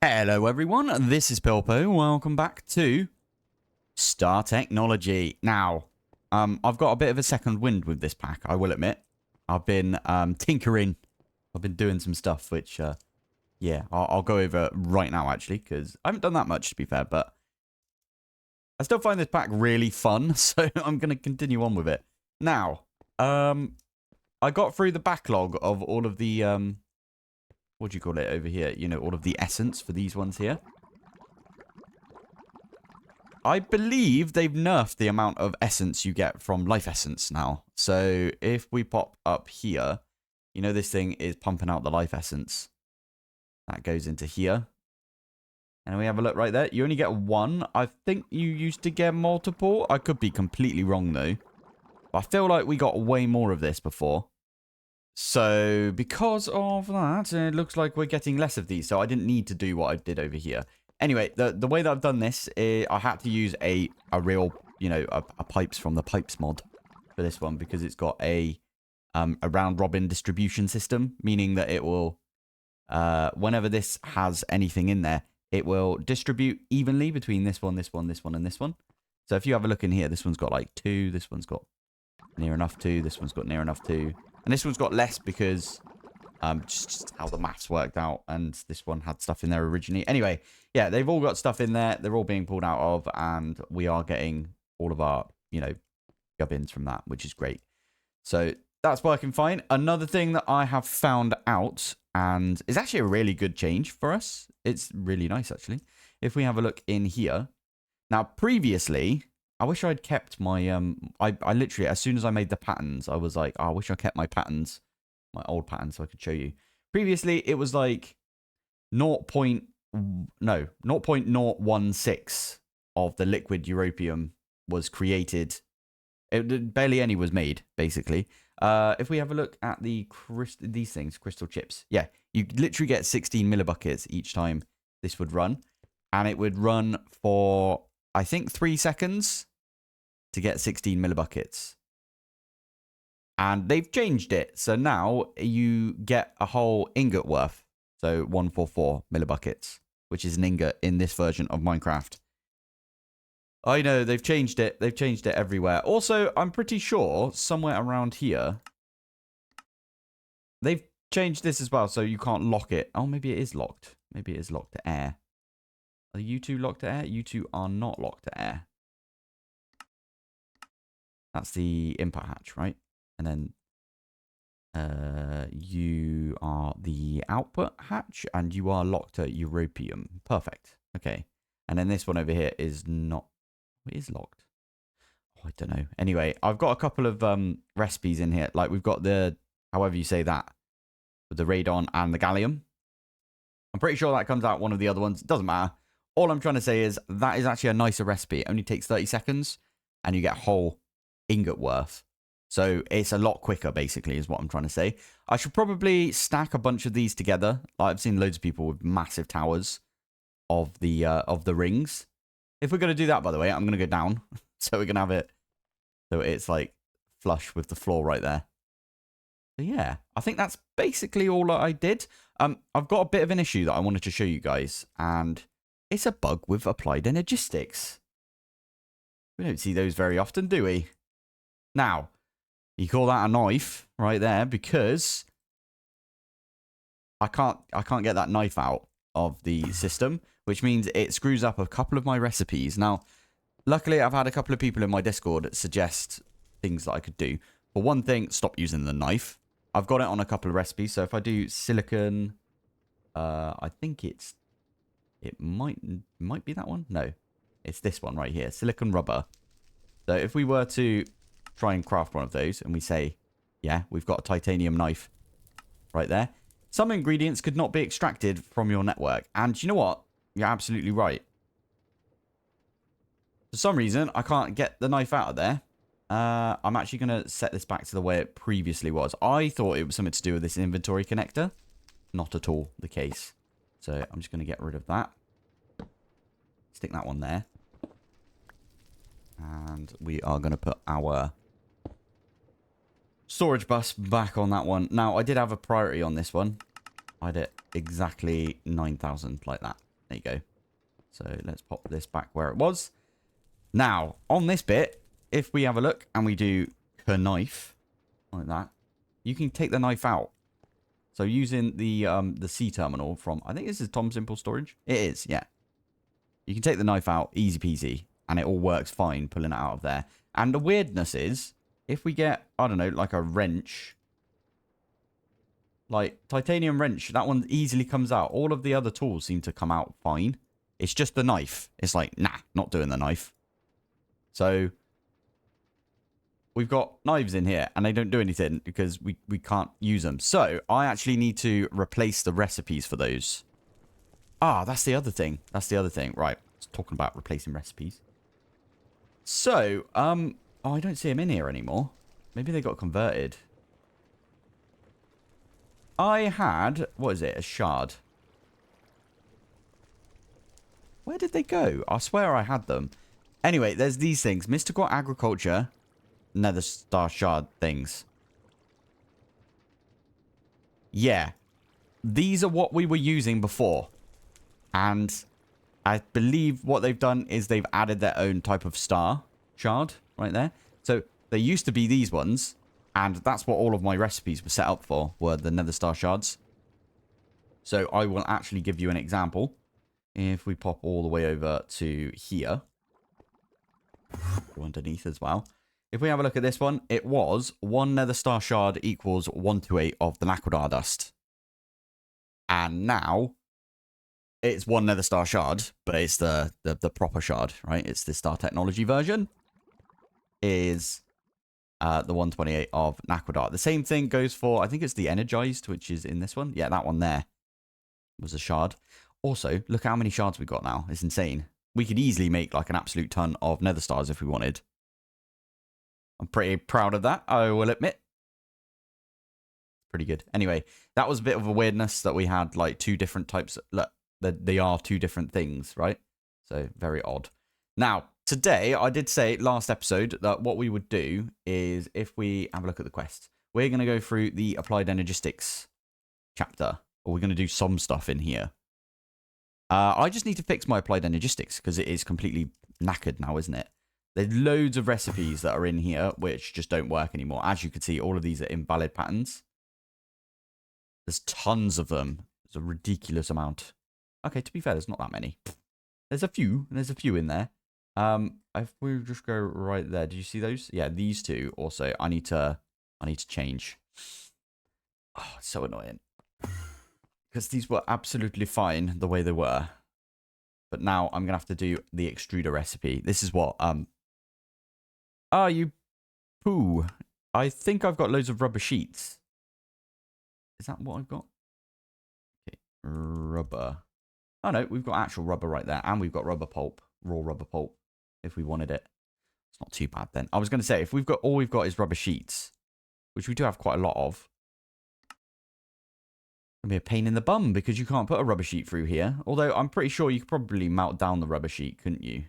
Hello everyone, this is Pilpoh. Welcome back to Star Technology. Now, I've got a bit of a second wind with this pack, I will admit. I've been tinkering. I've been doing some stuff, which, yeah, I'll go over right now, actually, because I haven't done that much, to be fair, but I still find this pack really fun, so I'm going to continue on with it. Now, I got through the backlog of all of the, what do you call it over here? You know, all of the essence for these ones here. I believe they've nerfed the amount of essence you get from life essence now. So if we pop up here, you know this thing is pumping out the life essence. That goes into here. And we have a look right there. You only get one. I think you used to get multiple. I could be completely wrong though. But I feel like we got way more of this before. So because of that, it looks like we're getting less of these. So I didn't need to do what I did over here. Anyway, the way that I've done this is I had to use a real, you know, a pipes from the pipes mod for this one because it's got a round robin distribution system, meaning that it will, whenever this has anything in there, it will distribute evenly between this one, this one, this one, and this one. So if you have a look in here, this one's got like 2, this one's got near enough 2, this one's got near enough 2, and this one's got less because just how the maths worked out, and this one had stuff in there originally. Anyway, yeah, they've all got stuff in there. They're all being pulled out of, and we are getting all of our, you know, gubbins from that, which is great. So that's working fine. Another thing that I have found out, and it's actually a really good change for us. It's really nice, actually. If we have a look in here. Now, previously, I wish I'd kept my, I literally, as soon as I made the patterns, I was like, oh, I wish I kept my patterns, my old patterns, so I could show you. Previously, it was like 0.016 of the liquid Europium was created. Barely any was made, basically. If we have a look at these things, crystal chips, yeah, you literally get 16 millibuckets each time this would run. And it would run for, I think, 3 seconds to get 16 millibuckets. And they've changed it. So now you get a whole ingot worth. So 144 millibuckets, which is an ingot in this version of Minecraft. I know, they've changed it. They've changed it everywhere. Also, I'm pretty sure somewhere around here, they've changed this as well. So you can't lock it. Oh, maybe it is locked. Maybe it is locked to air. Are you two locked to air? You two are not locked to air. That's the input hatch, right? And then you are the output hatch, and you are locked to Europium. Perfect. Okay. And then this one over here is not. It is locked. Oh, I don't know. Anyway, I've got a couple of recipes in here. Like we've got the, however you say that, with the radon and the gallium. I'm pretty sure that comes out one of the other ones. It doesn't matter. All I'm trying to say is that is actually a nicer recipe. It only takes 30 seconds, and you get a whole ingot worth. So it's a lot quicker, basically, is what I'm trying to say. I should probably stack a bunch of these together. I've seen loads of people with massive towers of the rings. If we're going to do that, by the way, I'm going to go down. So we're going to have it so it's like flush with the floor right there. So yeah, I think that's basically all I did. I've got a bit of an issue that I wanted to show you guys, and it's a bug with applied energistics. We don't see those very often, do we? Now, you call that a knife right there because I can't get that knife out of the system, which means it screws up a couple of my recipes. Now, luckily, I've had a couple of people in my Discord suggest things that I could do. For one thing, stop using the knife. I've got it on a couple of recipes. So if I do silicon, I think it might be that one. No, it's this one right here, silicon rubber. So if we were to try and craft one of those, and we say, yeah, we've got a titanium knife right there. Some ingredients could not be extracted from your network. And you know what? You're absolutely right. For some reason, I can't get the knife out of there. I'm actually going to set this back to the way it previously was. I thought it was something to do with this inventory connector. Not at all the case. So I'm just going to get rid of that. Stick that one there. And we are going to put our storage bus back on that one. Now, I did have a priority on this one. I had it exactly 9,000 like that. There you go. So let's pop this back where it was. Now, on this bit, if we have a look and we do knife, like that, you can take the knife out. So using the C terminal from, I think this is Tom Simple Storage. It is, yeah. You can take the knife out, easy peasy, and it all works fine pulling it out of there. And the weirdness is, if we get, I don't know, like a wrench, like titanium wrench, that one easily comes out. All of the other tools seem to come out fine. It's just the knife. It's like, nah, not doing the knife. So we've got knives in here and they don't do anything because we can't use them. So I actually need to replace the recipes for those. Ah, that's the other thing. That's the other thing. Right. I was talking about replacing recipes. So, oh, I don't see them in here anymore. Maybe they got converted. I had, what is it? A shard. Where did they go? I swear I had them. Anyway, there's these things. Mystical Agriculture, Nether Star Shard things. Yeah. These are what we were using before. And I believe what they've done is they've added their own type of star shard right there. So there used to be these ones. And that's what all of my recipes were set up for, were the Nether Star Shards. So I will actually give you an example. If we pop all the way over to here. Go underneath as well. If we have a look at this one, it was 1 Nether Star Shard equals 128 of the Naquadar dust. And now it's 1 Nether Star Shard, but it's the proper shard, right? It's the Star Technology version. Is the 128 of Naquadar. The same thing goes for, I think it's the Energized, which is in this one. Yeah, that one there was a shard. Also, look how many shards we've got now. It's insane. We could easily make like an absolute ton of Nether Stars if we wanted. I'm pretty proud of that, I will admit. Pretty good. Anyway, that was a bit of a weirdness that we had like 2 different types. Look, they are 2 different things, right? So, very odd. Now, today, I did say last episode that what we would do is, if we have a look at the quest, we're going to go through the Applied Energistics chapter. Or we're going to do some stuff in here. I just need to fix my Applied Energistics because it is completely knackered now, isn't it? There's loads of recipes that are in here which just don't work anymore. As you can see, all of these are invalid patterns. There's tons of them. There's a ridiculous amount. Okay, to be fair, there's not that many. There's a few. There's a few in there. If we just go right there, do you see those? Yeah, these 2 also. I need to change. Oh, it's so annoying. Because these were absolutely fine the way they were. But now I'm going to have to do the extruder recipe. This is what, oh, you poo. I think I've got loads of rubber sheets. Is that what I've got? Okay, rubber. Oh, no, we've got actual rubber right there. And we've got rubber pulp, raw rubber pulp, if we wanted it. It's not too bad then. I was going to say, if we've got, all we've got is rubber sheets, which we do have quite a lot of. It'll be a pain in the bum because you can't put a rubber sheet through here. Although I'm pretty sure you could probably melt down the rubber sheet, couldn't you?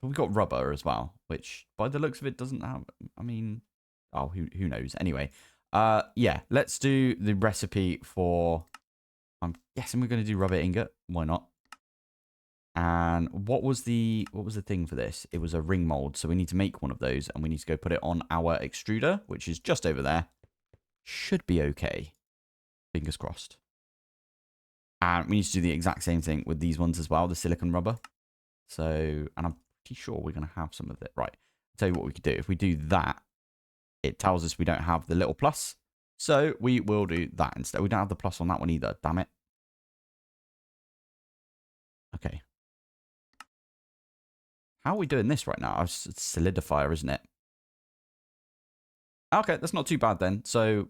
But we've got rubber as well, which by the looks of it doesn't have, I mean, oh, who knows? Anyway, yeah, let's do the recipe for, I'm guessing we're going to do rubber ingot. Why not? And what was the thing for this? It was a ring mold. So we need to make one of those and we need to go put it on our extruder, which is just over there. Should be okay. Fingers crossed. And we need to do the exact same thing with these ones as well, the silicon rubber. So, and I'm pretty sure we're going to have some of it. Right. I'll tell you what we could do. If we do that, it tells us we don't have the little plus. So we will do that instead. We don't have the plus on that one either. Damn it. Okay. How are we doing this right now? It's solidifier, isn't it? Okay, that's not too bad then. So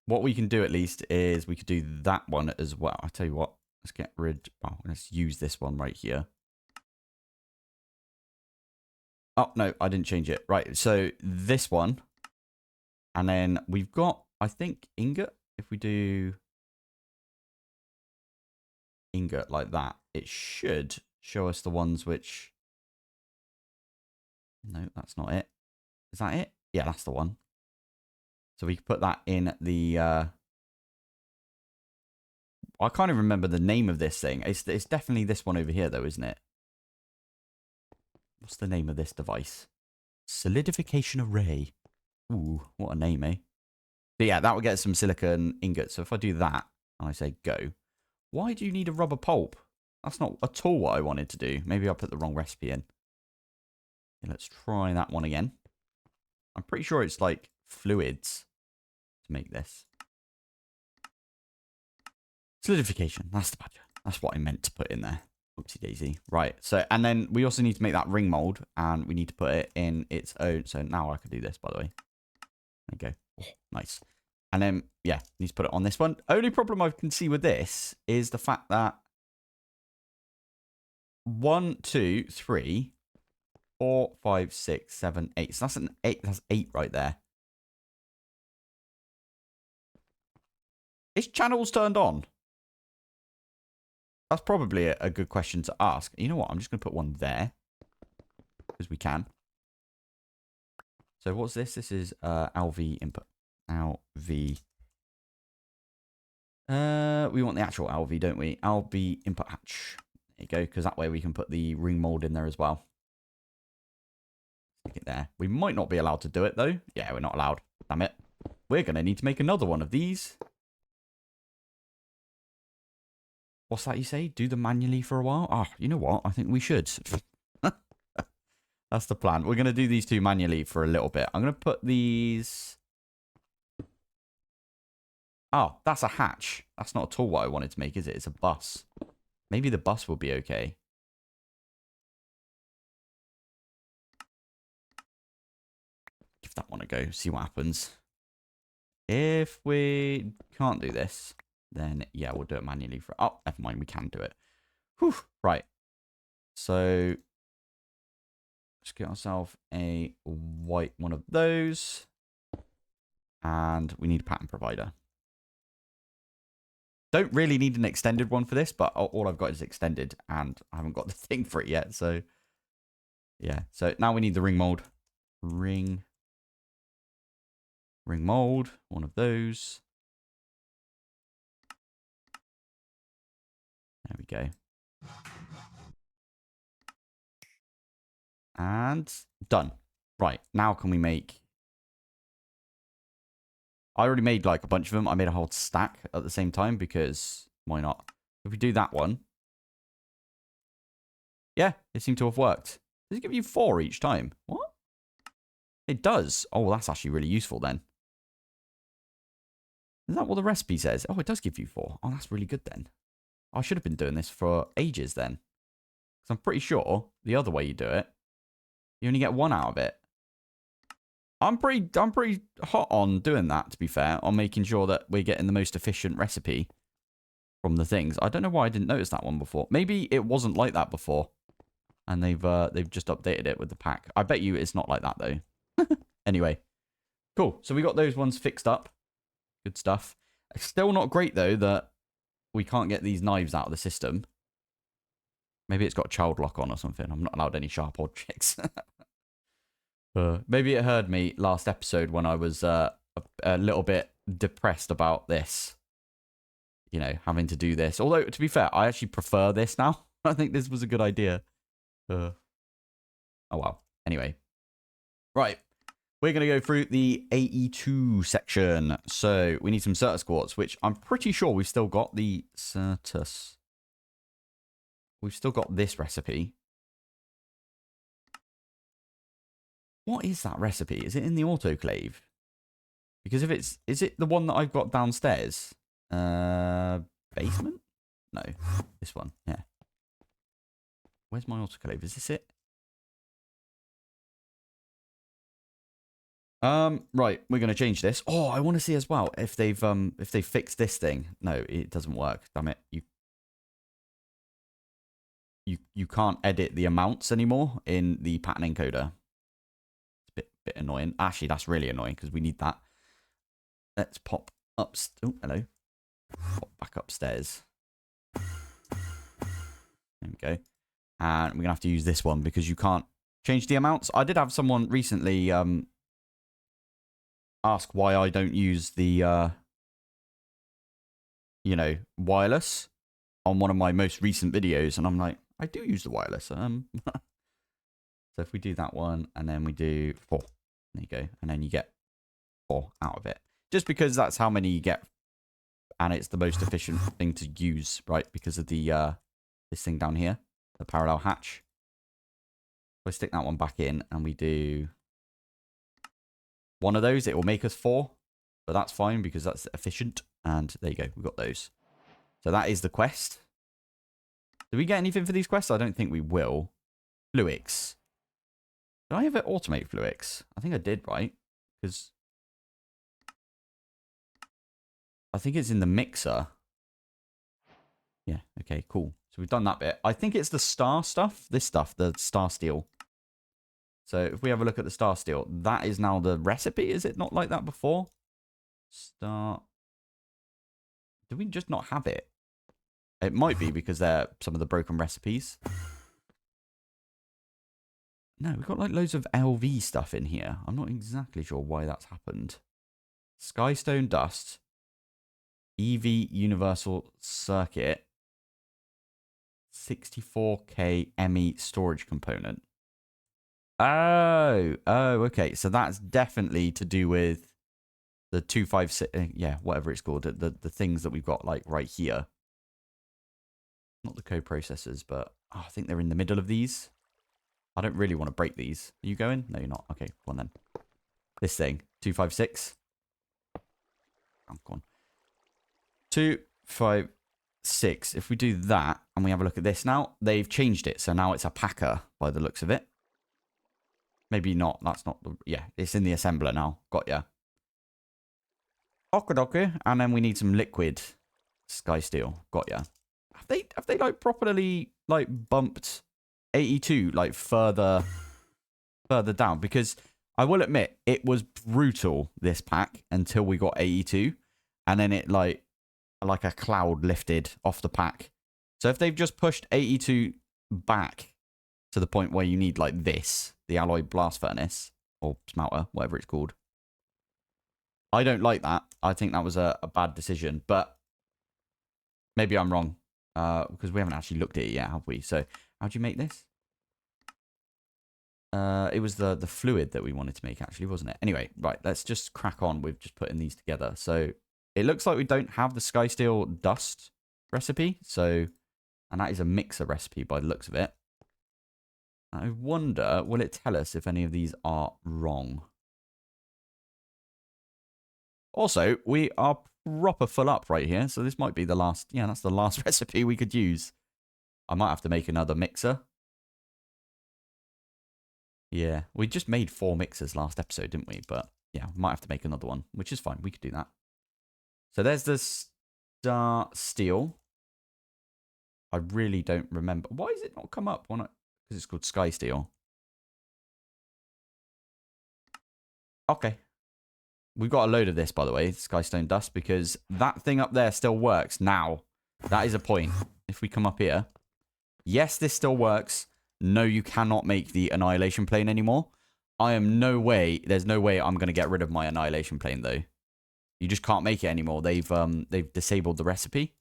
what we can do at least is we could do that one as well. I tell you what, let's get rid. Oh, let's use this one right here. Oh, no, I didn't change it. Right, so this one. And then we've got, I think, ingot. If we do ingot like that, it should show us the ones which... No, that's not it. Is that it? Yeah, that's the one. So we can put that in the I can't even remember the name of this thing. It's definitely this one over here, though, isn't it? What's the name of this device? Solidification array. Ooh, what a name, eh? But yeah, that will get some silicon ingots. So if I do that, and I say go. Why do you need a rubber pulp? That's not at all what I wanted to do. Maybe I put the wrong recipe in. Okay, let's try that one again. I'm pretty sure it's like fluids to make this. Solidification. That's the badger. That's what I meant to put in there. Oopsie daisy. Right. So, and then we also need to make that ring mold, and we need to put it in its own. So now I can do this, by the way. There you go. Oh, nice. And then, yeah, need to put it on this one. Only problem I can see with this is the fact that 1, 2, 3, 4, 5, 6, 7, 8. So that's an 8. That's 8 right there. Is channels turned on? That's probably a good question to ask. You know what? I'm just going to put one there. Because we can. So what's this? This is LV input. LV. We want the actual LV, don't we? LV input hatch. There you go. Because that way we can put the ring mold in there as well. Stick it there. We might not be allowed to do it, though. Yeah, we're not allowed. Damn it. We're going to need to make another one of these. What's that you say? Do them manually for a while? Ah, you know what? I think we should. That's the plan. We're going to do these two manually for a little bit. I'm going to put these... Oh, that's a hatch. That's not at all what I wanted to make, is it? It's a bus. Maybe the bus will be okay. Give that one a go. See what happens. If we can't do this... Then, yeah, we'll do it manually for... Oh, never mind. We can do it. Whew. Right. So, let's get ourselves a white one of those. And we need a pattern provider. Don't really need an extended one for this, but all I've got is extended. And I haven't got the thing for it yet. So, yeah. So, now we need the ring mold. Ring mold. One of those. There we go. And done. Right. Now can we make... I already made like a bunch of them. I made a whole stack at the same time because why not? If we do that one. Yeah, it seemed to have worked. Does it give you 4 each time? What? It does. Oh, that's actually really useful then. Is that what the recipe says? Oh, it does give you 4. Oh, that's really good then. I should have been doing this for ages then. Because I'm pretty sure the other way you do it, you only get 1 out of it. I'm pretty hot on doing that, to be fair, on making sure that we're getting the most efficient recipe from the things. I don't know why I didn't notice that one before. Maybe it wasn't like that before, and they've just updated it with the pack. I bet you it's not like that though. Anyway, cool. So we got those ones fixed up. Good stuff. It's still not great though that we can't get these knives out of the system. Maybe it's got child lock on or something. I'm not allowed any sharp objects. Maybe it heard me last episode when I was a little bit depressed about this. You know, having to do this. Although, to be fair, I actually prefer this now. I think this was a good idea. Oh, well. Anyway. Right. We're going to go through the AE2 section. So, we need some Certus quartz, which I'm pretty sure we've still got the Certus. We've still got this recipe. What is that recipe? Is it in the autoclave? Because if it's... Is it the one that I've got downstairs? Basement? No. This one. Yeah. Where's my autoclave? Is this it? Right. We're going to change this. Oh, I want to see as well if they've fixed this thing. No, it doesn't work. Damn it. You can't edit the amounts anymore in the pattern encoder. Bit annoying. Actually, that's really annoying because we need that. Let's pop up. Oh, hello. Pop back upstairs. There we go. And we're gonna have to use this one because you can't change the amounts. I did have someone recently ask why I don't use the you know, wireless on one of my most recent videos, and I'm like, I do use the wireless. So if we do that one, and then we do 4, there you go, and then you get 4 out of it, just because that's how many you get, and it's the most efficient thing to use, right? Because of the this thing down here, the parallel hatch. If I stick that one back in, and we do 1 of those, it will make us 4, but that's fine because that's efficient. And there you go, we've got those. So that is the quest. Do we get anything for these quests? I don't think we will. Fluix. Did I ever automate Fluix? I think I did, right? Because I think it's in the mixer. Yeah, okay, cool. So we've done that bit. I think it's the star stuff. This stuff, the star steel. So if we have a look at the star steel, that is now the recipe. Is it not like that before? Star. Do we just not have it? It might be because they're some of the broken recipes. No, we've got like loads of LV stuff in here. I'm not exactly sure why that's happened. Skystone dust. EV universal circuit. 64K ME storage component. Oh, okay. So that's definitely to do with the 256, yeah, whatever it's called, the things that we've got like right here. Not the co-processors, but I think they're in the middle of these. I don't really want to break these. Are you going? No, you're not. Okay, go on then. This thing, 256. Oh, go on. 256. If we do that and we have a look at this now, they've changed it. So now it's a packer by the looks of it. Maybe not. That's not the... Yeah, it's in the assembler now. Got ya. Okay. And then we need some liquid sky steel. Got ya. Have they like properly like bumped AE2 like further down? Because I will admit it was brutal, this pack, until we got AE2, and then it like a cloud lifted off the pack. So if they've just pushed AE2 back to the point where you need like this, the alloy blast furnace or smelter, whatever it's called, I don't like that. I think that was a bad decision, but maybe I'm wrong. Because we haven't actually looked at it yet, have we? So, how do you make this? It was the fluid that we wanted to make, actually, wasn't it? Anyway, right, let's just crack on with just putting these together. So, it looks like we don't have the Sky Steel dust recipe. So, and that is a mixer recipe by the looks of it. I wonder, will it tell us if any of these are wrong? Also, we are proper full up right here, so this might be the last... Yeah, that's the last recipe we could use. I might have to make another mixer. Yeah, we just made 4 mixers last episode, didn't we? But yeah, we might have to make another one, which is fine. We could do that. So there's the star steel. I really don't remember. Why does it not come up? Because it's called Sky Steel. Okay. We've got a load of this, by the way, Skystone Dust, because that thing up there still works now. That is a point. If we come up here, yes, this still works. No, you cannot make the Annihilation Plane anymore. There's no way I'm going to get rid of my Annihilation Plane, though. You just can't make it anymore. They've disabled the recipe.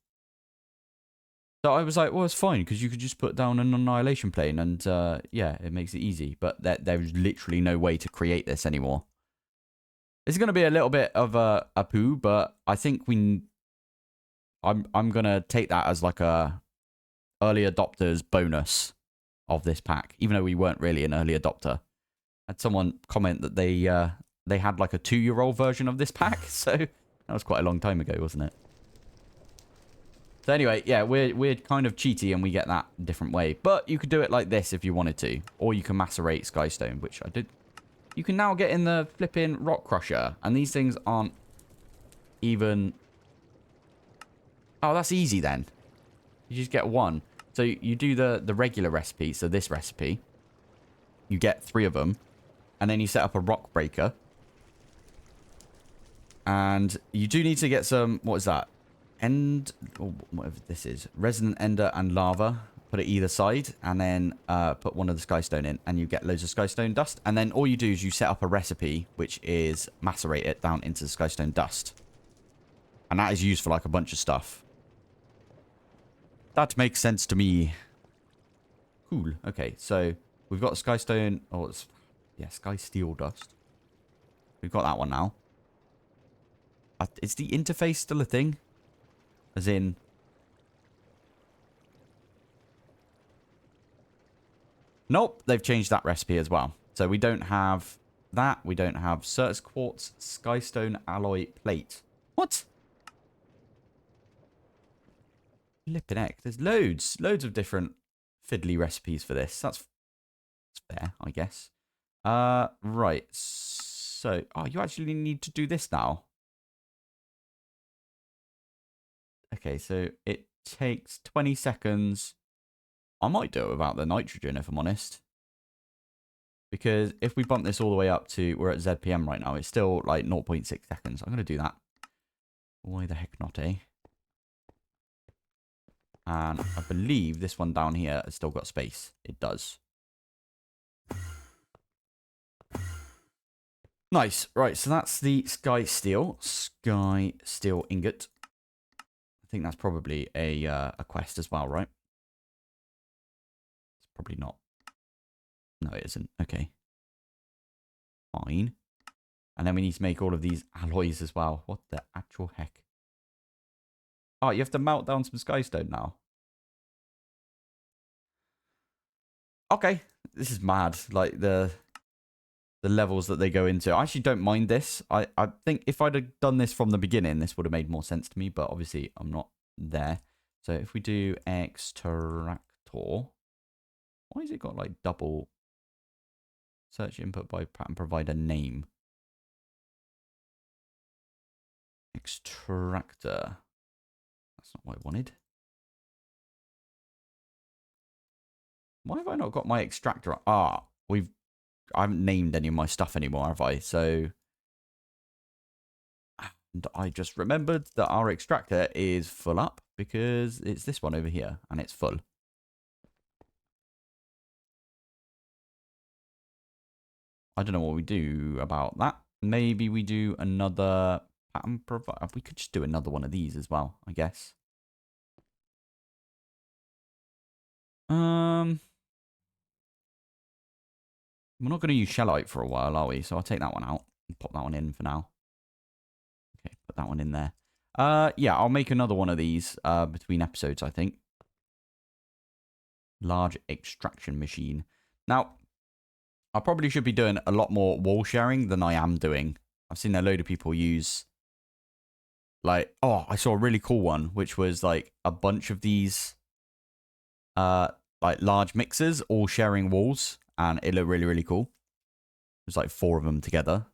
So I was like, well, it's fine, because you could just put down an Annihilation Plane, and yeah, it makes it easy. But there's literally no way to create this anymore. It's going to be a little bit of a poo, but I think I'm going to take that as like a early adopters bonus of this pack, even though we weren't really an early adopter. I had someone comment that they had like a 2-year-old version of this pack, so that was quite a long time ago, wasn't it? So anyway, yeah, we're kind of cheaty and we get that a different way. But you could do it like this if you wanted to, or you can macerate Skystone, which I did. You can now get in the flipping rock crusher, and these things aren't even... Oh, that's easy then. You just get 1. So you do the regular recipe, so this recipe. You get 3 of them, and then you set up a rock breaker. And you do need to get some... What is that? Or whatever this is. Resonant ender and lava. Put it either side, and then put one of the Skystone in, and you get loads of Skystone dust. And then all you do is you set up a recipe, which is macerate it down into the Skystone dust. And that is used for like a bunch of stuff. That makes sense to me. Cool. Okay, so we've got Skystone. Oh, it's... Yeah, Sky Steel Dust. We've got that one now. Is the interface still a thing? As in... Nope, they've changed that recipe as well. So we don't have that. We don't have Certus Quartz Skystone Alloy Plate. What? Flippin' heck. There's loads of different fiddly recipes for this. That's fair, I guess. Right. So, oh, you actually need to do this now. Okay, so it takes 20 seconds. I might do it without the nitrogen, if I'm honest. Because if we bump this all the way up to, we're at ZPM right now, it's still like 0.6 seconds. I'm going to do that. Why the heck not, eh? And I believe this one down here has still got space. It does. Nice. Right, so that's the Sky Steel ingot. I think that's probably a quest as well, right? It's probably not. No, it isn't. Okay. Fine. And then we need to make all of these alloys as well. What the actual heck? Oh, you have to melt down some skystone now. Okay. This is mad. Like the levels that they go into. I actually don't mind this. I think if I'd have done this from the beginning, this would have made more sense to me. But obviously, I'm not there. So if we do extractor... Why has it got like double... Search input by pattern provider name. Extractor. That's not what I wanted. Why have I not got my extractor? Ah, I haven't named any of my stuff anymore, have I? So, and I just remembered that our extractor is full up because it's this one over here and it's full. I don't know what we do about that. Maybe we do another pattern provider. We could just do another one of these as well, I guess. We're not going to use shellite for a while, are we? So I'll take that one out and pop that one in for now. Okay, put that one in there. Yeah, I'll make another one of these between episodes, I think. Large extraction machine. Now, I probably should be doing a lot more wall sharing than I am doing. I've seen a load of people use, like, oh, I saw a really cool one, which was like a bunch of these, like large mixers all sharing walls, and it looked really, really cool. There's like 4 of them together.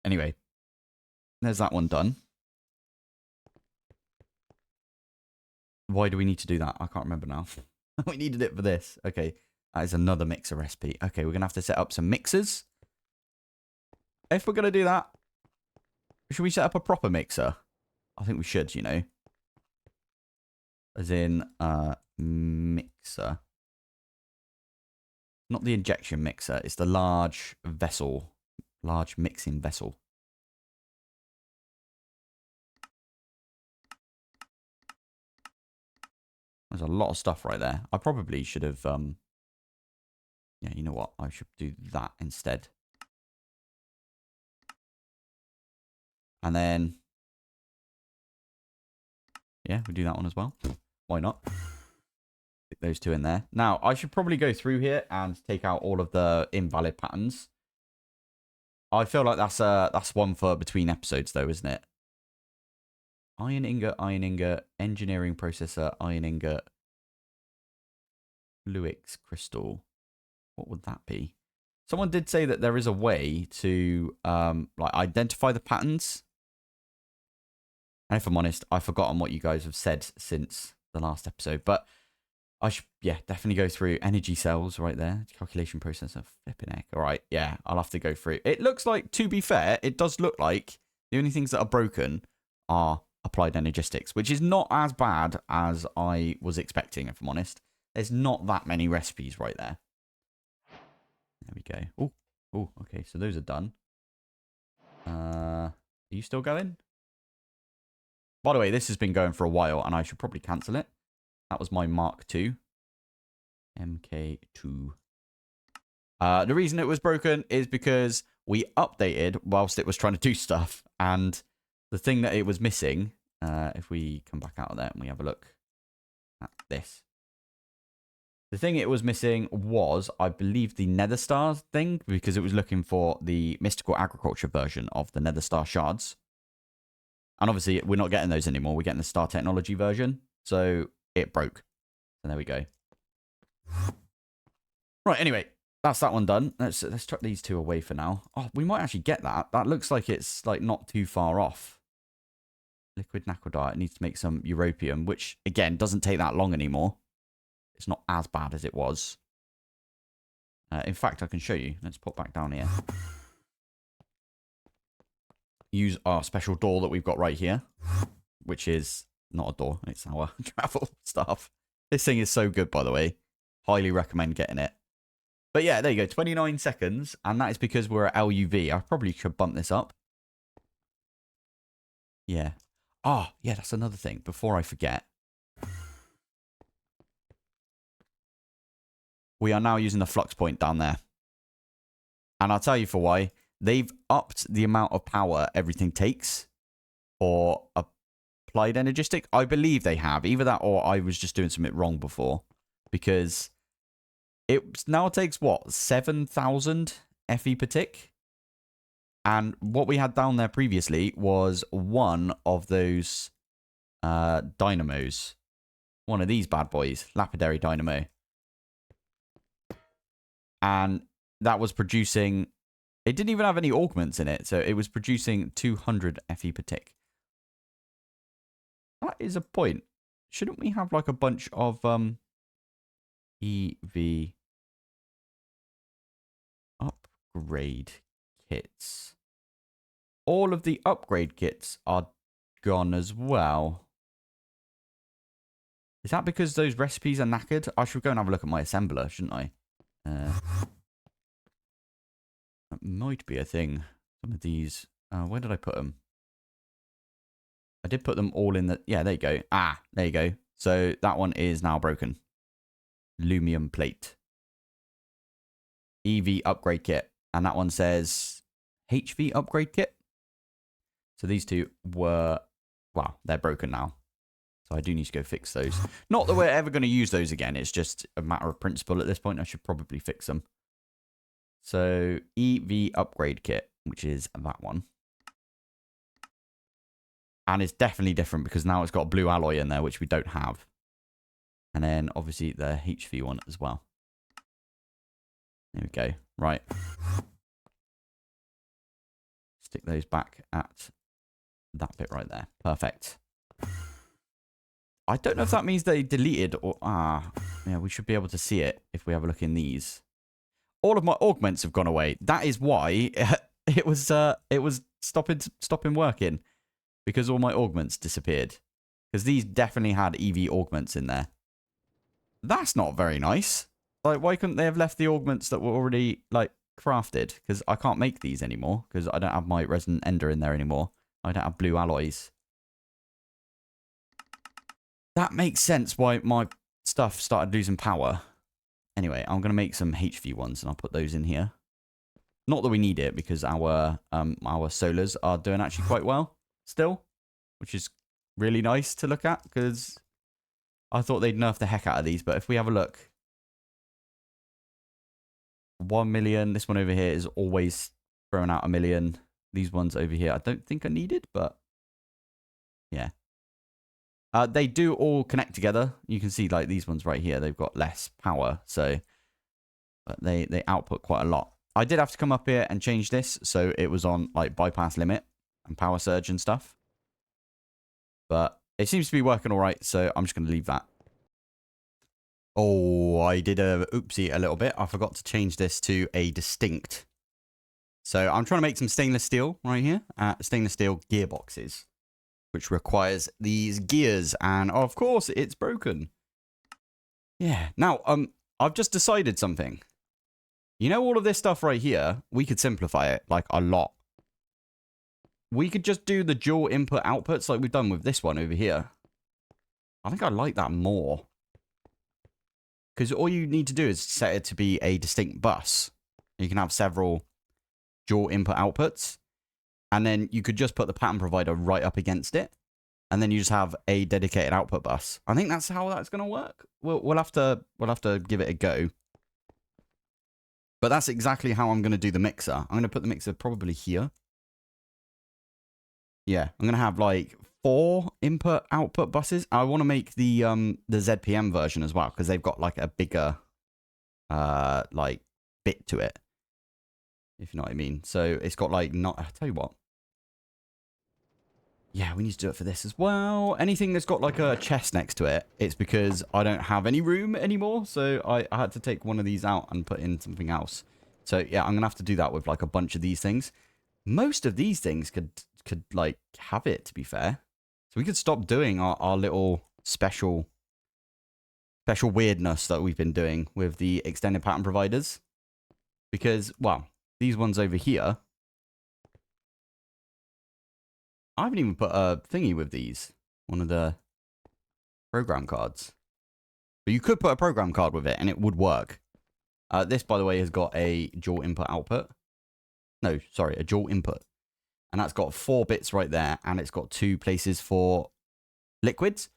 Anyway, there's that one done. Why do we need to do that? I can't remember now. We needed it for this. Okay, that is another mixer recipe. Okay, we're going to have to set up some mixers. If we're going to do that, should we set up a proper mixer? I think we should, you know. As in, mixer. Not the injection mixer. It's the large vessel. Large mixing vessel. There's a lot of stuff right there. I probably should have... yeah, you know what? I should do that instead. And then... yeah, we do that one as well. Why not? Stick those 2 in there. Now, I should probably go through here and take out all of the invalid patterns. I feel like that's one for between episodes, though, isn't it? Iron ingot, engineering processor, iron ingot, Fluix crystal. What would that be? Someone did say that there is a way to like identify the patterns. And if I'm honest, I've forgotten what you guys have said since the last episode. But I should, yeah, definitely go through energy cells right there. Calculation processor, flipping heck. All right, yeah, I'll have to go through. It looks like, to be fair, it does look like the only things that are broken are applied energistics, which is not as bad as I was expecting, if I'm honest. There's not that many recipes right there. There we go. Oh, okay, so those are done. Are you still going? By the way, this has been going for a while, and I should probably cancel it. That was my Mark II. MK2. The reason it was broken is because we updated whilst it was trying to do stuff, and the thing that it was missing, if we come back out of there and we have a look at this. The thing it was missing was, I believe, the Nether Star thing, because it was looking for the Mystical Agriculture version of the Nether Star shards. And obviously, we're not getting those anymore. We're getting the Star Technology version. So it broke. And there we go. Right, anyway, that's that one done. Let's chuck these two away for now. Oh, we might actually get that. That looks like it's like not too far off. Liquid Naquadite. It needs to make some Europium, which, again, doesn't take that long anymore. It's not as bad as it was. In fact, I can show you. Let's pop back down here. Use our special door that we've got right here, which is not a door. It's our travel stuff. This thing is so good, by the way. Highly recommend getting it. But yeah, there you go. 29 seconds. And that is because we're at LUV. I probably should bump this up. Yeah. Oh, yeah, that's another thing. Before I forget. We are now using the flux point down there. And I'll tell you for why. They've upped the amount of power everything takes for applied energistic. I believe they have. Either that or I was just doing something wrong before. Because it now takes, what, 7,000 FE per tick? And what we had down there previously was one of those dynamos. One of these bad boys. Lapidary dynamo. And that was producing... It didn't even have any augments in it. So it was producing 200 FE per tick. That is a point. Shouldn't we have like a bunch of EV upgrade kits? All of the upgrade kits are gone as well. Is that because those recipes are knackered? I should go and have a look at my assembler, shouldn't I? That might be a thing. Some of these. Where did I put them? I did put them all in the... Yeah, there you go. Ah, there you go. So that one is now broken. Lumium plate. EV upgrade kit. And that one says HV upgrade kit. So these two were... Well, they're broken now. So I do need to go fix those. Not that we're ever going to use those again. It's just a matter of principle at this point. I should probably fix them. So EV upgrade kit, which is that one. And it's definitely different because now it's got a blue alloy in there, which we don't have. And then obviously the HV one as well. There we go. Right. Stick those back at that bit right there. Perfect. I don't know if that means they deleted or... yeah, we should be able to see it if we have a look in these. All of my augments have gone away. That is why it was stopping working. Because all my augments disappeared. Because these definitely had EV augments in there. That's not very nice. Like, why couldn't they have left the augments that were already, like, crafted? Because I can't make these anymore. Because I don't have my Resonant Ender in there anymore. I don't have blue alloys. That makes sense why my stuff started losing power. Anyway, I'm going to make some HV ones and I'll put those in here. Not that we need it because our solars are doing actually quite well still, which is really nice to look at because I thought they'd nerf the heck out of these. But if we have a look, 1 million. This one over here is always throwing out 1 million. These ones over here, I don't think are needed, but yeah. They do all connect together. You can see like these ones right here, they've got less power. So but they output quite a lot. I did have to come up here and change this. So it was on like bypass limit and power surge and stuff. But it seems to be working all right. So I'm just going to leave that. Oh, I did a oopsie a little bit. I forgot to change this to a distinct. So I'm trying to make some stainless steel right here. Stainless steel gearboxes. Which requires these gears. And of course, it's broken. Yeah. Now, I've just decided something. You know all of this stuff right here? We could simplify it, like, a lot. we could just do the dual input outputs like we've done with this one over here. I think I like that more. Because all you need to do is set it to be a distinct bus. You can have several dual input outputs. And then you could just put the pattern provider right up against it. And then you just have a dedicated output bus. I think that's how that's going to work. We'll have to give it a go. But that's exactly how I'm going to do the mixer. I'm going to put the mixer probably here. Yeah, I'm going to have like 4 input output buses. I want to make the ZPM version as well because they've got like a bigger like bit to it. If you know what I mean. So it's got like not. I'll tell you what. Yeah, we need to do it for this as well. Anything that's got like a chest next to it, it's because I don't have any room anymore. So I had to take one of these out and put in something else. So yeah, I'm going to have to do that with like a bunch of these things. Most of these things could like have it, to be fair. So we could stop doing our little special weirdness that we've been doing with the extended pattern providers. Because, well, these ones over here, I haven't even put a thingy with these. One of the program cards. But you could put a program card with it and it would work. This, by the way, has got a dual input output. No, sorry, a dual input. And that's got 4 bits right there. And it's got 2 places for liquids.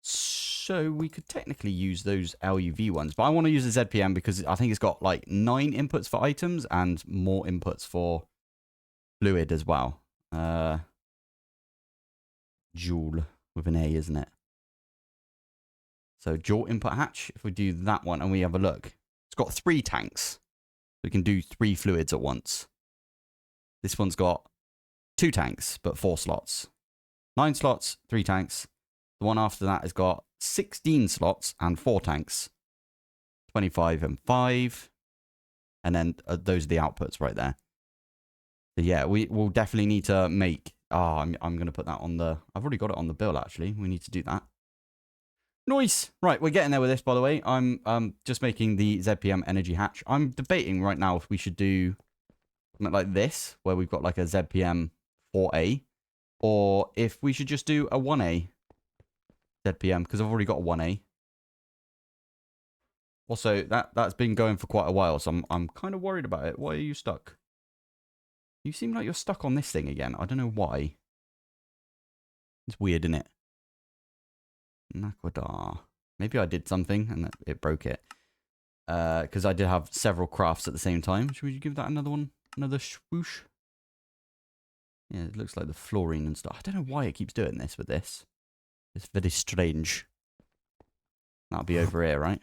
So we could technically use those LUV ones. But I want to use the ZPM because I think it's got like 9 inputs for items and more inputs for fluid as well. Joule with an A, isn't it? So dual input hatch, if we do that one and we have a look, it's got 3 tanks. We can do 3 fluids at once. This one's got 2 tanks, but 4 slots. 9 slots, 3 tanks. The one after that has got 16 slots and 4 tanks. 25 and 5. And then those are the outputs right there. So yeah, we will definitely need to make... Oh, I'm going to put that on the... I've already got it on the bill, actually. We need to do that. Nice. Right, we're getting there with this, by the way. I'm just making the ZPM energy hatch. I'm debating right now if we should do something like this, where we've got like a ZPM 4A, or if we should just do a 1A ZPM, because I've already got a 1A. Also, that's been going for quite a while, so I'm kind of worried about it. Why are you stuck? You seem like you're stuck on this thing again. I don't know why. It's weird, isn't it? Naquadar. Maybe I did something and it broke it. Because I did have several crafts at the same time. Should we give that another one? Another swoosh? Yeah, it looks like the fluorine and stuff. I don't know why it keeps doing this with this. It's very strange. That'll be over here, right?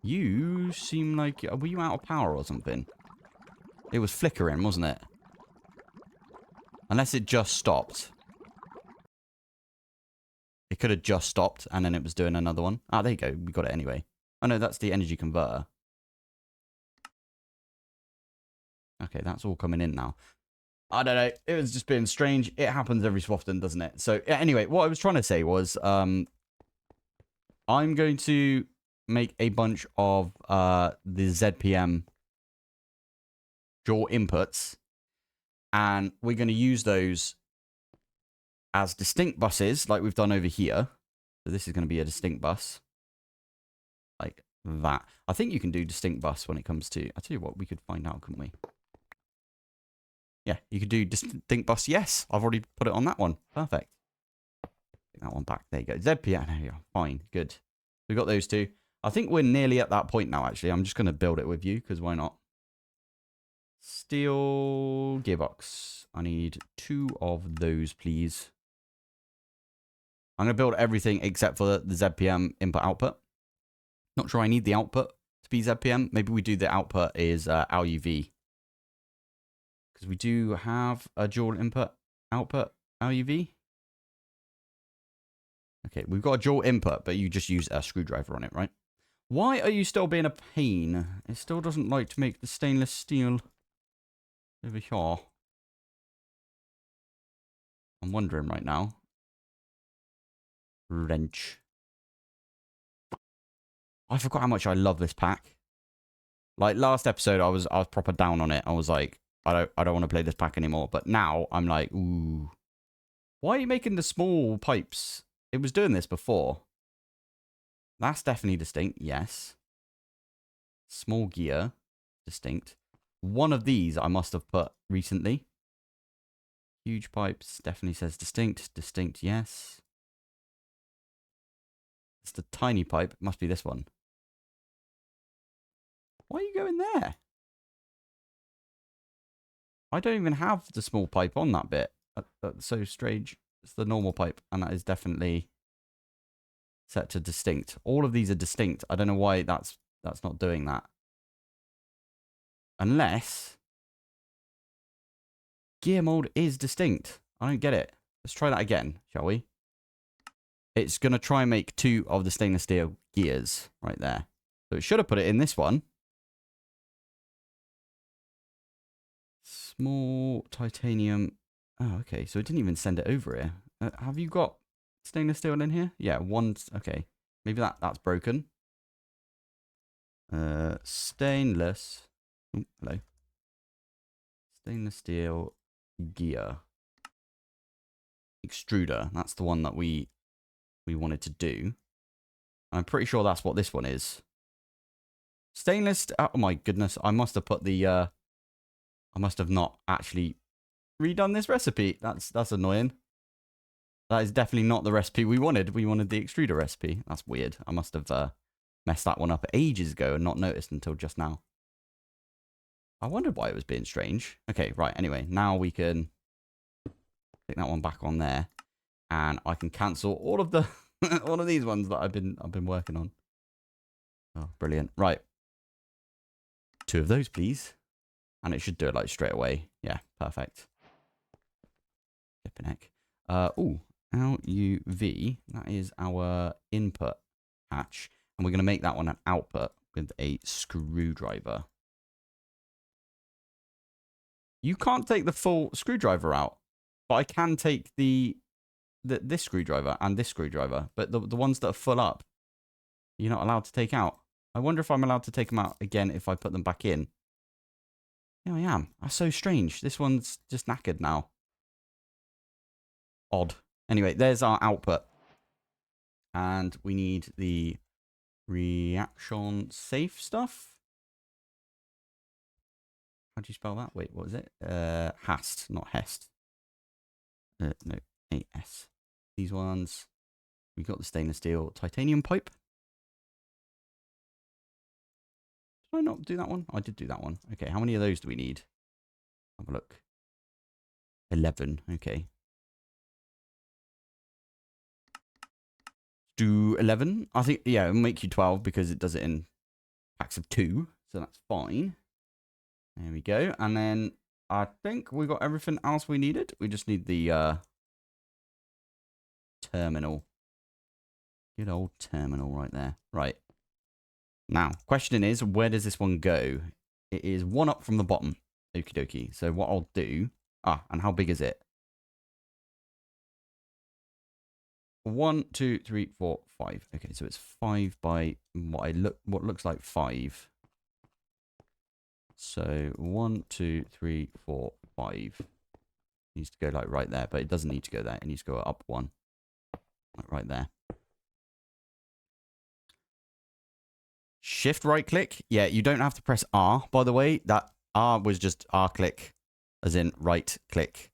You seem like... Were you out of power or something? It was flickering, wasn't it? Unless it just stopped. It could have just stopped and then it was doing another one. Ah, there you go. We got it anyway. Oh no, that's the energy converter. Okay, that's all coming in now. I don't know. It was just being strange. It happens every so often, doesn't it? So anyway, what I was trying to say was I'm going to make a bunch of the ZPM dual inputs. And we're going to use those as distinct buses, like we've done over here. So this is going to be a distinct bus. Like that. I think you can do distinct bus when it comes to... I'll tell you what, we could find out, couldn't we? Yeah, you could do distinct bus. Yes, I've already put it on that one. Perfect. Take that one back. There you go. ZPM. There you go. Fine. Good. We've got those 2. I think we're nearly at that point now, actually. I'm just going to build it with you, because why not? Steel gearbox. I need 2 of those, please. I'm going to build everything except for the ZPM input-output. Not sure I need the output to be ZPM. Maybe we do the output is LUV. Because we do have a dual input-output LUV. Okay, we've got a dual input, but you just use a screwdriver on it, right? Why are you still being a pain? It still doesn't like to make the stainless steel over here. I'm wondering right now. Wrench. I forgot how much I love this pack. Like last episode, I was proper down on it. I was like, I don't want to play this pack anymore. But now I'm like, ooh. Why are you making the small pipes? It was doing this before. That's definitely distinct, yes. Small gear, distinct. One of these I must have put recently. Huge pipes, definitely says distinct. Distinct, yes. It's the tiny pipe. Must be this one. Why are you going there? I don't even have the small pipe on that bit. That's so strange. It's the normal pipe, and that is definitely set to distinct. All of these are distinct. I don't know why that's not doing that. Unless gear mode is distinct. I don't get it. Let's try that again, shall we? It's going to try and make 2 of the stainless steel gears right there. So it should have put it in this one. Small titanium. Oh, okay. So it didn't even send it over here. Have you got stainless steel in here? Yeah, one. Okay. Maybe that's broken. Stainless. Oh, hello. Stainless steel gear. Extruder. That's the one that we wanted to do. I'm pretty sure that's what this one is. Stainless. Oh my goodness. I must have put the. I must have not actually redone this recipe. That's annoying. That is definitely not the recipe we wanted. We wanted the extruder recipe. That's weird. I must have messed that one up ages ago and not noticed until just now. I wondered why it was being strange. Okay, right. Anyway, now we can take that one back on there, and I can cancel all of the all of these ones that I've been working on. Oh, brilliant! Right, 2 of those, please, and it should do it like straight away. Yeah, perfect. Flipping heck. Oh, LUV. That is our input hatch, and we're going to make that one an output with a screwdriver. You can't take the full screwdriver out, but I can take this screwdriver and this screwdriver. But the ones that are full up, you're not allowed to take out. I wonder if I'm allowed to take them out again if I put them back in. Yeah, I am. That's so strange. This one's just knackered now. Odd. Anyway, there's our output. And we need the reaction safe stuff. How do you spell that? Wait, what is it? Hast, not Hest. No, AS. These ones. We got the stainless steel titanium pipe. Did I not do that one? I did do that one. Okay, how many of those do we need? Have a look. 11. Okay. Do 11. I think, yeah, it'll make you 12 because it does it in packs of 2. So that's fine. There we go. And then I think we got everything else we needed. We just need the terminal. Good old terminal right there. Right. Now, question is, where does this one go? It is 1 up from the bottom. Okie dokie. So what I'll do... and how big is it? 1, 2, 3, 4, 5. Okay, so it's 5 by what looks like 5. So 1, 2, 3, 4, 5. It needs to go like right there, but it doesn't need to go there. It needs to go up 1. Like right there. Shift right click. Yeah, you don't have to press R, by the way. That R was just R click, as in right click.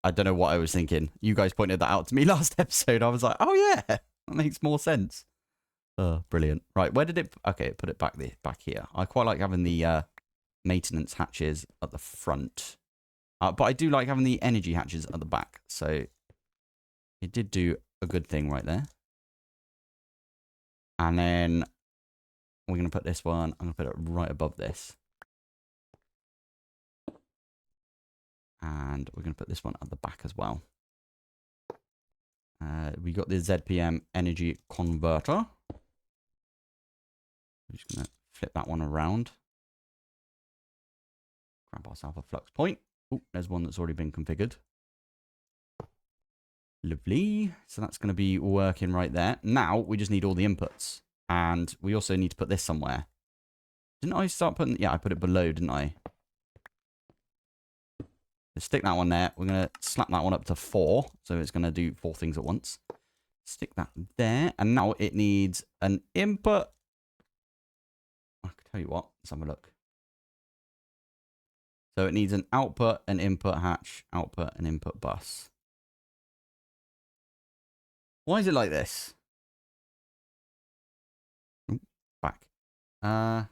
I don't know what I was thinking. You guys pointed that out to me last episode. I was like, oh yeah, that makes more sense. Brilliant. Right, where did it... Okay, put it back here. I quite like having the maintenance hatches at the front. But I do like having the energy hatches at the back. So it did do a good thing right there. And then we're going to put this one... I'm going to put it right above this. And we're going to put this one at the back as well. We got the ZPM energy converter. I'm just going to flip that one around. Grab ourselves a flux point. Oh, there's one that's already been configured. Lovely. So that's going to be working right there. Now we just need all the inputs. And we also need to put this somewhere. Didn't I start putting... Yeah, I put it below, didn't I? Let's stick that one there. We're going to slap that one up to 4. So it's going to do 4 things at once. Stick that there. And now it needs an input. I can tell you what. Let's have a look. So it needs an output, an input hatch, output, an input bus. Why is it like this? Back. Because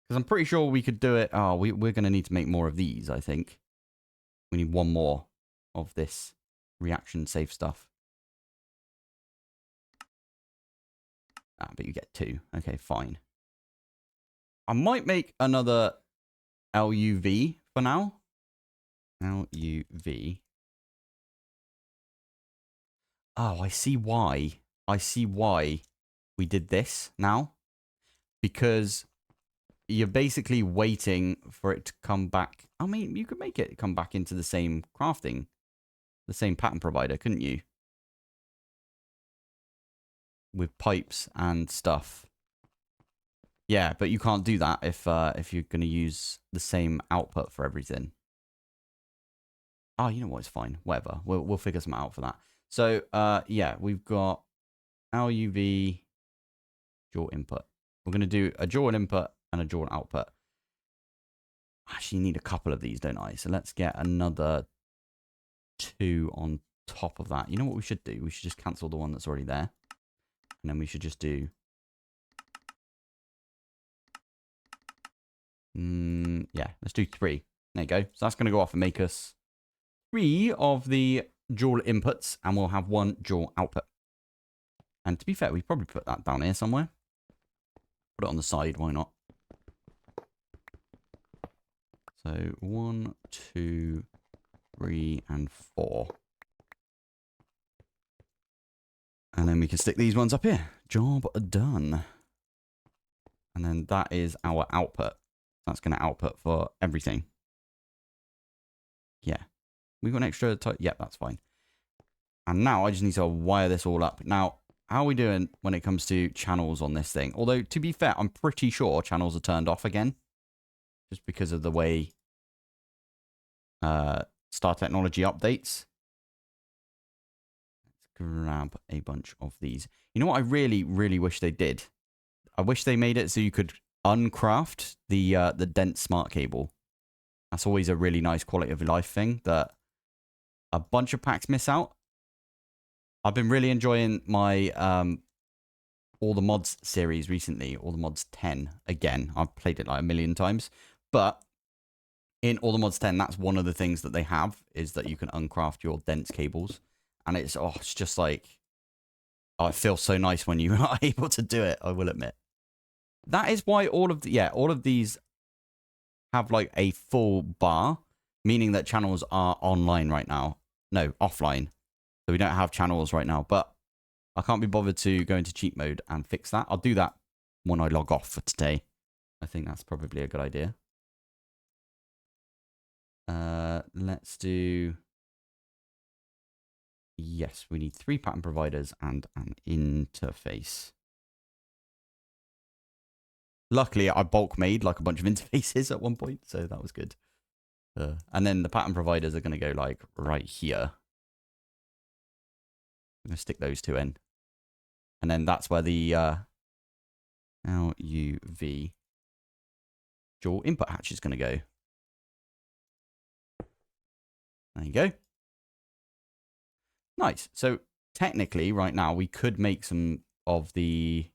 I'm pretty sure we could do it. Oh, we're going to need to make more of these, I think. We need one more of this reaction safe stuff. Ah, but you get 2. Okay, fine. I might make another LUV for now. LUV. Oh, I see why. I see why we did this now. Because you're basically waiting for it to come back. I mean, you could make it come back into the same crafting. The same pattern provider, couldn't you? With pipes and stuff. Yeah, but you can't do that if you're going to use the same output for everything. Oh, you know what? It's fine. Whatever. We'll figure some out for that. So, yeah, we've got LUV jaw input. We're going to do a jaw input and a jaw output. Actually, you need a couple of these, don't I? So let's get another 2 on top of that. You know what we should do? We should just cancel the one that's already there. And then we should just do... yeah, let's do 3. There you go. So that's going to go off and make us 3 of the jaw inputs. And we'll have 1 jaw output. And to be fair, we probably put that down here somewhere. Put it on the side. Why not? So 1, 2, 3, and 4. And then we can stick these ones up here. Job done. And then that is our output. That's going to output for everything. Yeah. We've got an extra... Yeah, that's fine. And now I just need to wire this all up. Now, how are we doing when it comes to channels on this thing? Although, to be fair, I'm pretty sure channels are turned off again. Just because of the way Star Technology updates. Let's grab a bunch of these. You know what I really, really wish they did? I wish they made it so you could uncraft the dense smart cable. That's always a really nice quality of life thing that a bunch of packs miss out. I've been really enjoying my all the mods series recently, all the mods 10 again. I've played it like a million times, but in all the mods 10, that's one of the things that they have is that you can uncraft your dense cables, and it's just like, oh, it feels so nice when you are able to do it. I will admit. That is why all of these have like a full bar, meaning that channels are online right now. No, offline. So we don't have channels right now, but I can't be bothered to go into cheat mode and fix that. I'll do that when I log off for today. I think that's probably a good idea. Let's do... Yes, we need 3 pattern providers and an interface. Luckily, I bulk made like a bunch of interfaces at one point, so that was good. And then the pattern providers are going to go like right here. I'm going to stick those 2 in. And then that's where the LUV jaw input hatch is going to go. There you go. Nice. So technically right now we could make some of the...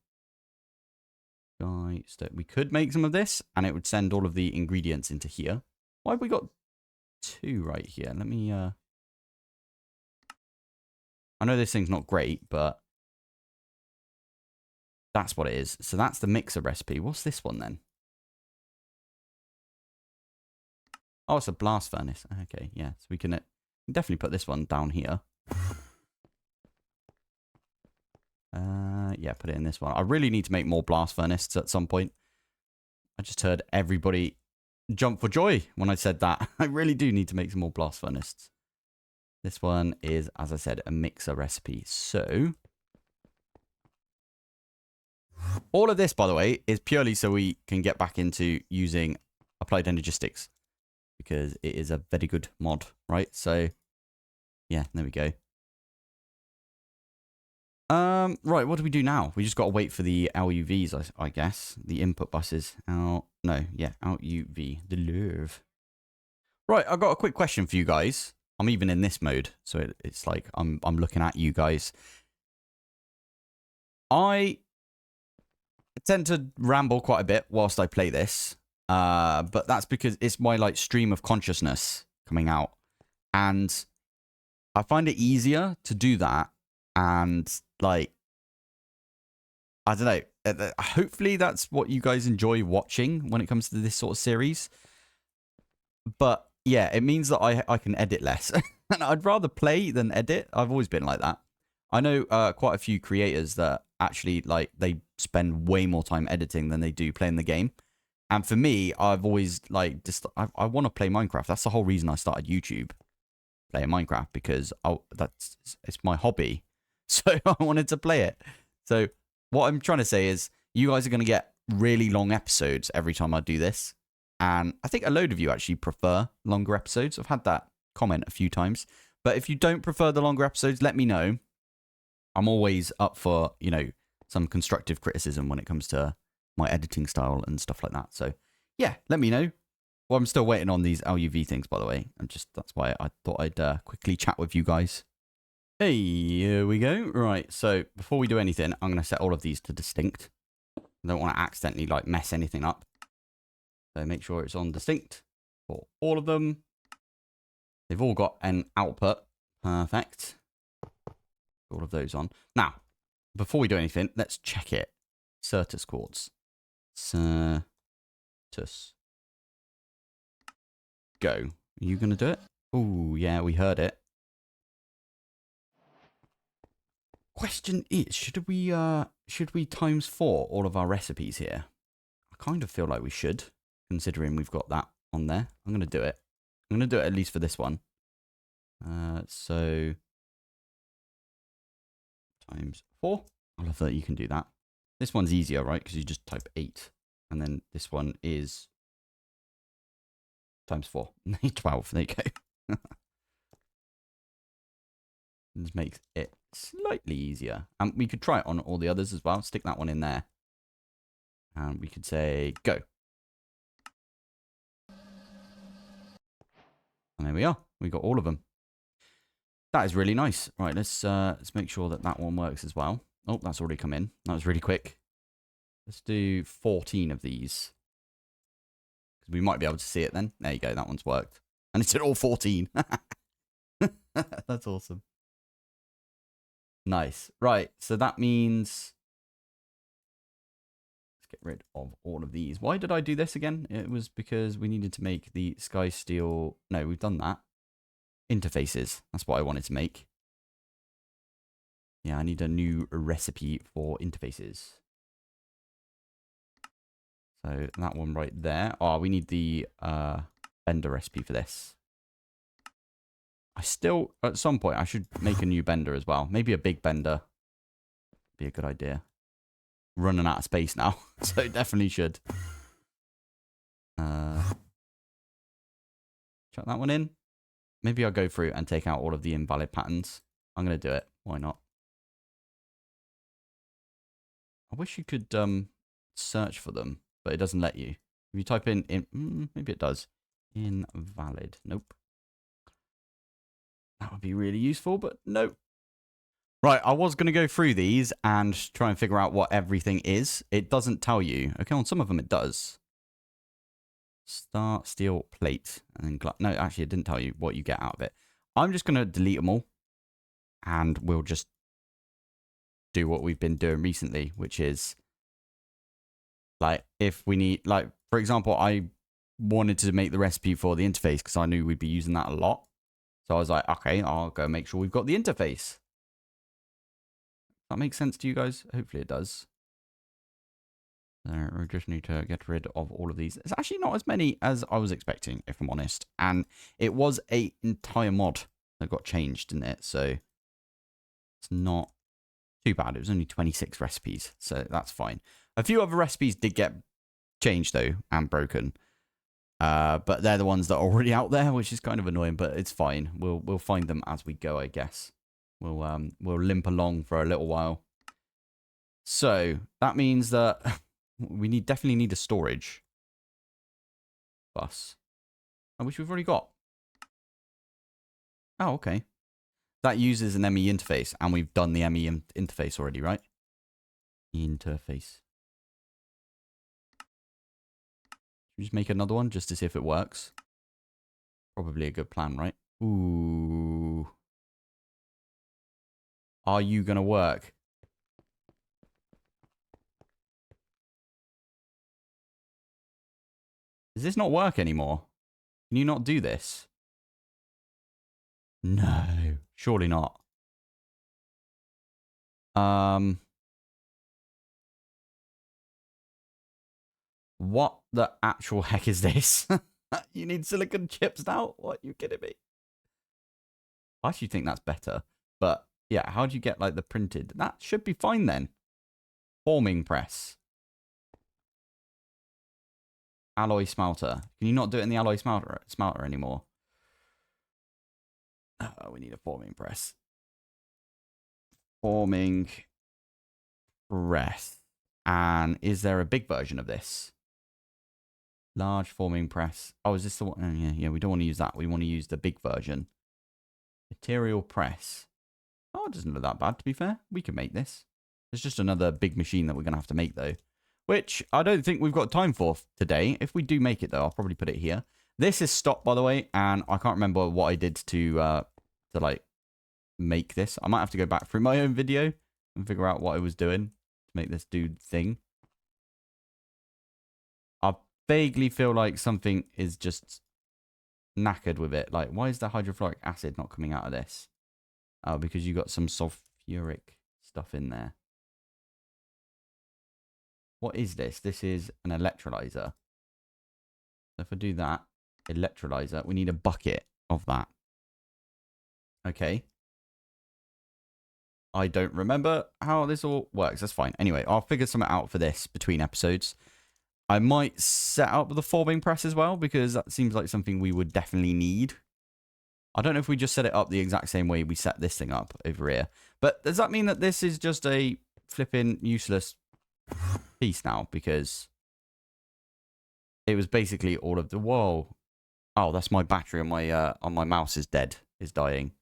We could make some of this and it would send all of the ingredients into here. Why have we got 2 right here? Let me... I know this thing's not great, but that's what it is. So that's the mixer recipe. What's this one then? Oh, it's a blast furnace. Okay, yeah. So we can definitely put this one down here. Yeah, put it in this one. I really need to make more blast furnaces at some point. I just heard everybody jump for joy when I said that. I really do need to make some more blast furnaces. This one is, as I said, a mixer recipe. So all of this, by the way, is purely so we can get back into using applied energistics. because it is a very good mod, right? So, yeah, there we go. Right, what do we do now? We just got to wait for the LUVs, I guess. The input buses. Out UV. The love. Right, I've got a quick question for you guys. I'm even in this mode, so it's like I'm looking at you guys. I tend to ramble quite a bit whilst I play this, but that's because it's my like stream of consciousness coming out, and I find it easier to do that. And like, I don't know. Hopefully, that's what you guys enjoy watching when it comes to this sort of series. But yeah, it means that I can edit less. And I'd rather play than edit. I've always been like that. I know quite a few creators that actually like they spend way more time editing than they do playing the game. And for me, I've always like just I want to play Minecraft. That's the whole reason I started YouTube, playing Minecraft, because it's my hobby. So I wanted to play it. So what I'm trying to say is you guys are going to get really long episodes every time I do this. And I think a load of you actually prefer longer episodes. I've had that comment a few times. But if you don't prefer the longer episodes, let me know. I'm always up for, you know, some constructive criticism when it comes to my editing style and stuff like that. So yeah, let me know. Well, I'm still waiting on these LUV things, by the way. That's why I thought I'd quickly chat with you guys. Hey, here we go. Right, so before we do anything, I'm going to set all of these to distinct. I don't want to accidentally like mess anything up. So make sure it's on distinct for all of them. They've all got an output. Perfect. All of those on. Now, before we do anything, let's check it. Certus quartz. Certus. Go. Are you going to do it? Oh, yeah, we heard it. Question is, should we ×4 all of our recipes here? I kind of feel like we should, considering we've got that on there. I'm going to do it. I'm going to do it at least for this one. So ×4. I love that you can do that. This one's easier, right? Because you just type 8. And then this one is ×4. 12. There you go. This makes it slightly easier. And we could try it on all the others as well. Stick that one in there. And we could say, go. And there we are. We got all of them. That is really nice. Right, let's make sure that that one works as well. Oh, that's already come in. That was really quick. Let's do 14 of these. Because we might be able to see it then. There you go. That one's worked. And it's at all 14. That's awesome. Nice. Right, so that means... Let's get rid of all of these. Why did I do this again? It was because we needed to make the sky steel... No, we've done that. Interfaces. That's what I wanted to make. Yeah, I need a new recipe for interfaces. So that one right there. Oh, we need the bender recipe for this. I still, at some point, I should make a new bender as well. Maybe a big bender. Be a good idea. Running out of space now, so definitely should. Chuck that one in. Maybe I'll go through and take out all of the invalid patterns. I'm going to do it. Why not? I wish you could search for them, but it doesn't let you. If you type in maybe it does. Invalid. Nope. That would be really useful, but nope. Right, I was going to go through these and try and figure out what everything is. It doesn't tell you. Okay, on some of them it does. Start steel plate. And then no, actually it didn't tell you what you get out of it. I'm just going to delete them all. And we'll just do what we've been doing recently, which is like if we need, like, for example, I wanted to make the recipe for the interface because I knew we'd be using that a lot. So I was like, okay, I'll go make sure we've got the interface. That makes sense to you guys? Hopefully it does. We just need to get rid of all of these. It's actually not as many as I was expecting, if I'm honest. And it was an entire mod that got changed, didn't it? So it's not too bad. It was only 26 recipes, so that's fine. A few other recipes did get changed, though, and broken. But they're the ones that are already out there, which is kind of annoying, but it's fine. We'll find them as we go, I guess. We'll limp along for a little while. So that means that we definitely need a storage bus, which we've already got. Oh, okay. That uses an ME interface, and we've done the ME interface already, right? Interface. Should we just make another one just to see if it works? Probably a good plan, right? Ooh. Are you going to work? Does this not work anymore? Can you not do this? No, surely not. What the actual heck is this? You need silicon chips now? What, you kidding me? I actually think that's better. But yeah, how do you get like the printed? That should be fine then. Forming press. Alloy smelter. Can you not do it in the alloy smelter anymore? Oh, we need a forming press. Forming press. And is there a big version of this? Large forming press. Oh, is this the one? Oh, yeah, we don't want to use that. We want to use the big version. Material press. Oh, it doesn't look that bad, to be fair. We can make this. It's just another big machine that we're going to have to make, though. Which I don't think we've got time for today. If we do make it, though, I'll probably put it here. This is stopped, by the way, and I can't remember what I did to like, make this. I might have to go back through my own video and figure out what I was doing to make this dude thing. I vaguely feel like something is just knackered with it. Like, why is the hydrofluoric acid not coming out of this? Oh, because you got some sulfuric stuff in there. What is this? This is an electrolyzer. So if I do that, electrolyzer, we need a bucket of that. Okay. I don't remember how this all works. That's fine. Anyway, I'll figure something out for this between episodes. I might set up the forming press as well, because that seems like something we would definitely need. I don't know if we just set it up the exact same way we set this thing up over here. But does that mean that this is just a flipping useless piece now? Because it was basically all of the... Whoa. Oh, that's my battery on my mouse is dead. Is dying.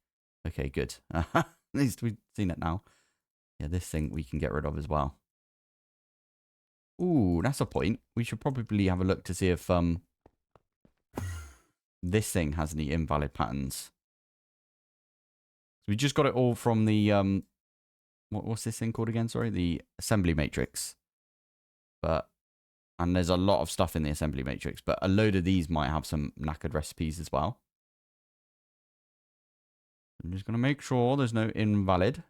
Okay, good. At least we've seen it now. Yeah, this thing we can get rid of as well. Ooh, that's a point. We should probably have a look to see if this thing has any invalid patterns. So we just got it all from the what's this thing called again? Sorry, the assembly matrix. And there's a lot of stuff in the assembly matrix, but a load of these might have some knackered recipes as well. I'm just gonna make sure there's no invalid.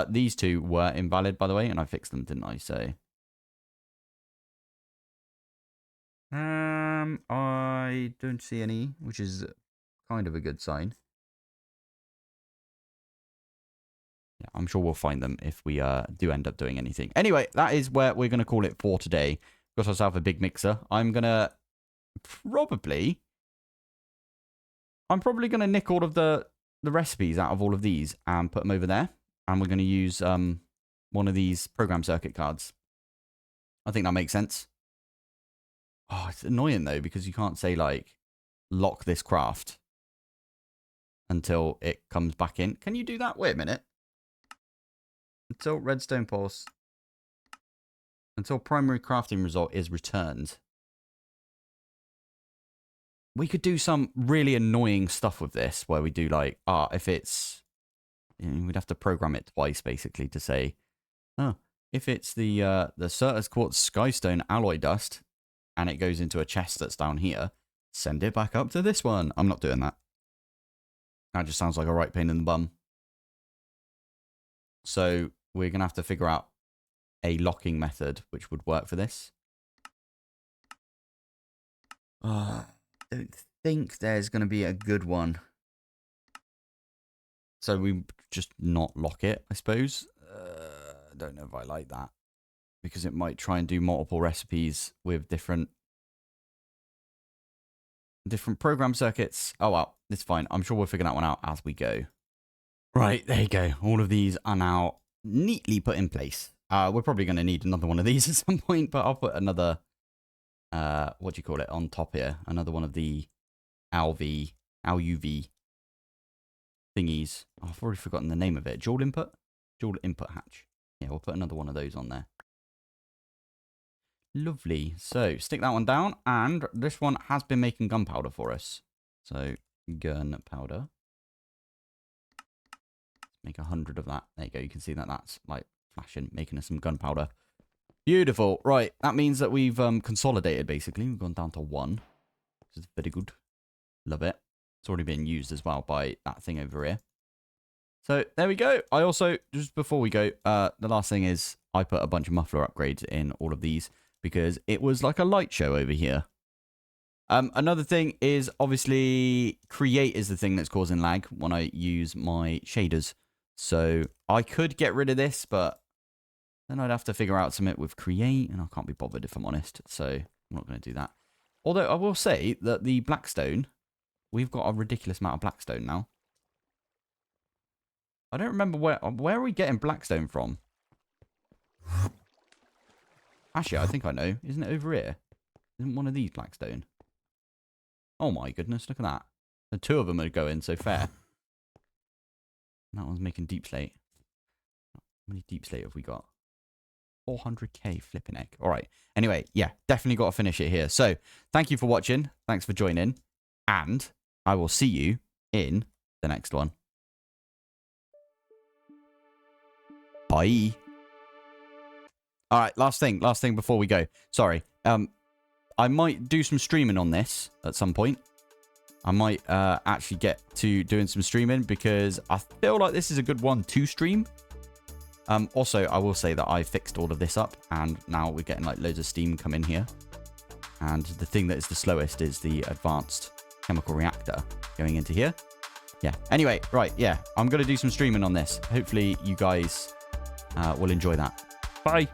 These two were invalid, by the way, and I fixed them, didn't I? So I don't see any, which is kind of a good sign. Yeah, I'm sure we'll find them if we do end up doing anything. Anyway, that is where we're going to call it for today. Got ourselves a big mixer. I'm probably going to nick all of the recipes out of all of these and put them over there. And we're going to use one of these program circuit cards. I think that makes sense. Oh, it's annoying, though, because you can't say, like, lock this craft until it comes back in. Can you do that? Wait a minute. Until redstone pulse. Until primary crafting result is returned. We could do some really annoying stuff with this, where we do, like, if it's... You know, we'd have to program it twice, basically, to say, oh, if it's the Certus Quartz Skystone alloy dust, and it goes into a chest that's down here, send it back up to this one. I'm not doing that. That just sounds like a right pain in the bum. So we're going to have to figure out a locking method which would work for this. I don't think there's going to be a good one. So we just not lock it, I suppose. I don't know if I like that, because it might try and do multiple recipes with different different program circuits. Oh, well, it's fine. I'm sure we'll figure that one out as we go. Right, there you go. All of these are now neatly put in place. We're probably going to need another one of these at some point, but I'll put another, what do you call it, on top here. Another one of the LUV thingies. Oh, I've already forgotten the name of it. Dual input hatch. Yeah, we'll put another one of those on there. Lovely. So stick that one down, and this one has been making gunpowder for us. So gunpowder. Make 100 of that. There you go. You can see that that's like flashing, making us some gunpowder. Beautiful. Right. That means that we've consolidated basically. We've gone down to 1. This is very good. Love it. It's already been used as well by that thing over here. So there we go. I also, just before we go, the last thing is I put a bunch of muffler upgrades in all of these because it was like a light show over here. Another thing is obviously create is the thing that's causing lag when I use my shaders. So I could get rid of this, but then I'd have to figure out something with create, and I can't be bothered if I'm honest. So I'm not going to do that. Although I will say that the blackstone, we've got a ridiculous amount of blackstone now. I don't remember where are we getting blackstone from? Actually, I think I know. Isn't it over here? Isn't one of these blackstone? Oh my goodness, look at that. The 2 of them are going so fair. That one's making deep slate. How many deep slate have we got? 400k flipping egg. All right. Anyway, yeah, definitely got to finish it here. So thank you for watching. Thanks for joining. And I will see you in the next one. Bye. All right, last thing before we go. Sorry. I might do some streaming on this at some point. I might actually get to doing some streaming because I feel like this is a good one to stream. Also, I will say that I fixed all of this up and now we're getting like loads of steam come in here. And the thing that is the slowest is the advanced chemical reactor going into here. Yeah. Anyway, right. Yeah, I'm going to do some streaming on this. Hopefully you guys will enjoy that. Bye.